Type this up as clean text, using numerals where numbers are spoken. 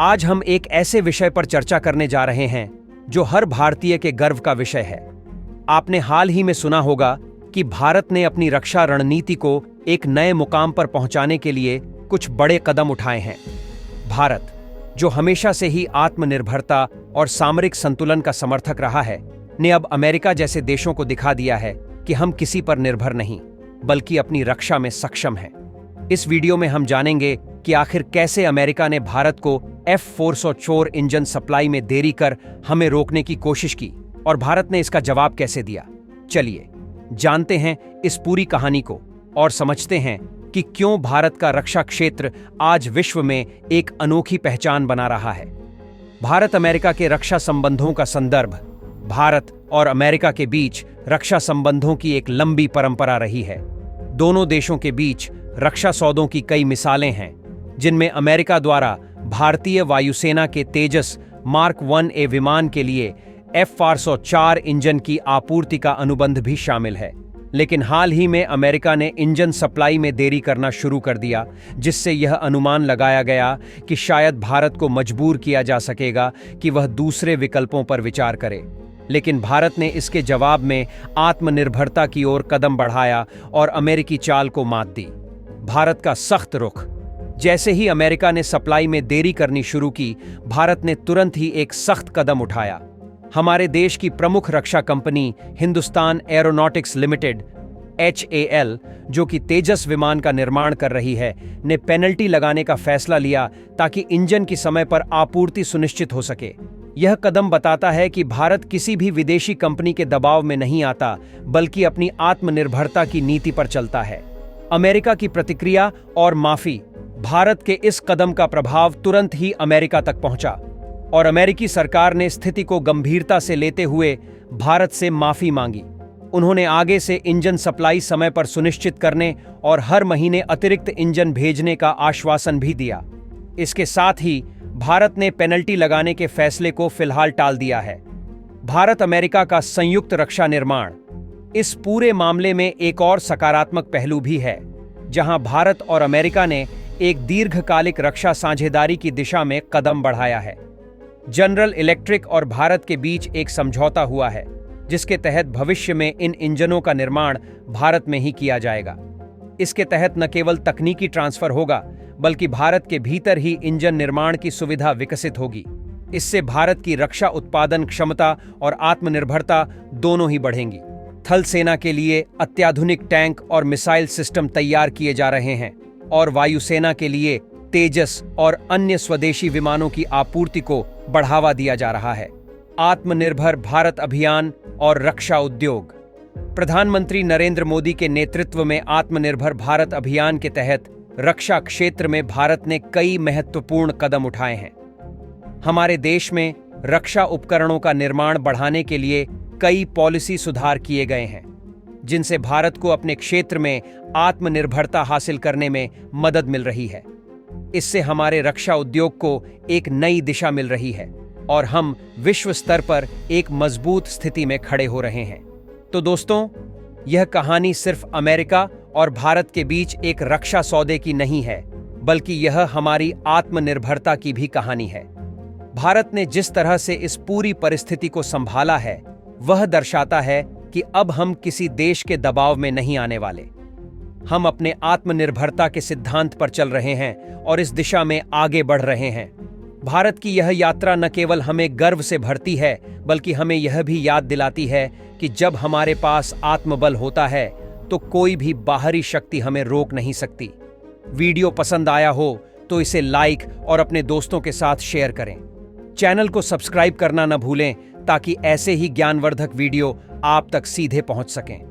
आज हम एक ऐसे विषय पर चर्चा करने जा रहे हैं जो हर भारतीय के गर्व का विषय है। आपने हाल ही में सुना होगा कि भारत ने अपनी रक्षा रणनीति को एक नए मुकाम पर पहुंचाने के लिए कुछ बड़े कदम उठाए हैं। भारत, जो हमेशा से ही आत्मनिर्भरता और सामरिक संतुलन का समर्थक रहा है, ने अब अमेरिका जैसे देशों को दिखा दिया है कि हम किसी पर निर्भर नहीं, बल्कि अपनी रक्षा में सक्षम हैं। इस वीडियो में हम जानेंगे कि आखिर कैसे अमेरिका ने भारत को F-404 इंजन सप्लाई में देरी कर हमें रोकने की कोशिश की और भारत ने इसका जवाब कैसे दिया। चलिए जानते हैं इस पूरी कहानी को और समझते हैं कि क्यों भारत का रक्षा क्षेत्र आज विश्व में एक अनोखी पहचान बना रहा है। भारत अमेरिका के रक्षा संबंधों का संदर्भ। भारत और अमेरिका के बीच रक्षा संबंधों की एक लंबी परंपरा रही है। दोनों देशों के बीच रक्षा सौदों की कई मिसालें हैं, जिनमें अमेरिका द्वारा भारतीय वायुसेना के तेजस मार्क 1A विमान के लिए F-404 इंजन की आपूर्ति का अनुबंध भी शामिल है। लेकिन हाल ही में अमेरिका ने इंजन सप्लाई में देरी करना शुरू कर दिया, जिससे यह अनुमान लगाया गया कि शायद भारत को मजबूर किया जा सकेगा कि वह दूसरे विकल्पों पर विचार करे। लेकिन भारत ने इसके जवाब में आत्मनिर्भरता की ओर कदम बढ़ाया और अमेरिकी चाल को मात दी। भारत का सख्त रुख। जैसे ही अमेरिका ने सप्लाई में देरी करनी शुरू की, भारत ने तुरंत ही एक सख्त कदम उठाया। हमारे देश की प्रमुख रक्षा company Hindustan Aeronautics Limited HAL, जो कि तेजस विमान का निर्माण कर रही है, ने पेनल्टी लगाने का फैसला लिया ताकि इंजन की समय पर आपूर्ति सुनिश्चित हो सके। यह कदम बताता है कि भारत किसी भी विदेशी कंपनी के दबाव में नहीं आता, बल्कि अपनी आत्मनिर्भरता की नीति पर चलता है। अमेरिका की प्रतिक्रिया और माफी। भारत के इस कदम का प्रभाव तुरंत ही अमेरिका तक पहुंचा और अमेरिकी सरकार ने स्थिति को गंभीरता से लेते हुए भारत से माफी मांगी। उन्होंने आगे से इंजन सप्लाई समय पर सुनिश्चित करने और हर महीने अतिरिक्त इंजन भेजने का आश्वासन भी दिया। इसके साथ ही भारत ने पेनल्टी लगाने के फैसले को फिलहाल टाल दिया है। भारत अमेरिका का संयुक्त रक्षा निर्माण। इस पूरे मामले में एक और सकारात्मक पहलू भी है, जहां भारत और अमेरिका ने एक दीर्घकालिक रक्षा साझेदारी की दिशा में कदम बढ़ाया है। जनरल इलेक्ट्रिक और भारत के बीच एक समझौता हुआ है, जिसके तहत भविष्य में इन इंजनों का निर्माण भारत में ही किया जाएगा। इसके तहत न केवल तकनीकी ट्रांसफर होगा, बल्कि भारत के भीतर ही इंजन निर्माण की सुविधा विकसित होगी। इससे भारत की रक्षा उत्पादन क्षमता और आत्मनिर्भरता दोनों ही बढ़ेंगी। थल सेना के लिए अत्याधुनिक टैंक और मिसाइल सिस्टम तैयार किए जा रहे हैं और वायुसेना के लिए तेजस और अन्य स्वदेशी विमानों की आपूर्ति को बढ़ावा दिया जा रहा है। आत्मनिर्भर भारत अभियान और रक्षा उद्योग। प्रधानमंत्री नरेंद्र मोदी के नेतृत्व में आत्मनिर्भर भारत अभियान के तहत रक्षा क्षेत्र में भारत ने कई महत्वपूर्ण कदम उठाए हैं। हमारे देश में रक्षा उपकरणों का निर्माण बढ़ाने के लिए कई पॉलिसी सुधार किए गए हैं, जिनसे भारत को अपने क्षेत्र में आत्मनिर्भरता हासिल करने में मदद मिल रही है। इससे हमारे रक्षा उद्योग को एक नई दिशा मिल रही है और हम विश्व स्तर पर एक मजबूत स्थिति में खड़े हो रहे हैं। तो दोस्तों, यह कहानी सिर्फ अमेरिका और भारत के बीच एक रक्षा सौदे की नहीं है, बल्कि यह हमारी आत्मनिर्भरता की भी कहानी है। भारत ने जिस तरह से इस पूरी परिस्थिति को संभाला है, वह दर्शाता है कि अब हम किसी देश के दबाव में नहीं आने वाले। हम अपने आत्मनिर्भरता के सिद्धांत पर चल रहे हैं और इस दिशा में आगे बढ़ रहे हैं। भारत की यह यात्रा न केवल हमें गर्व से भरती है, बल्कि हमें यह भी याद दिलाती है कि जब हमारे पास आत्मबल होता है, तो कोई भी बाहरी शक्ति हमें रोक नहीं सकती। वीडियो पसंद आया हो तो इसे लाइक और अपने दोस्तों के साथ शेयर करें। चैनल को सब्सक्राइब करना न भूलें, ताकि ऐसे ही ज्ञानवर्धक वीडियो आप तक सीधे पहुंच सकें।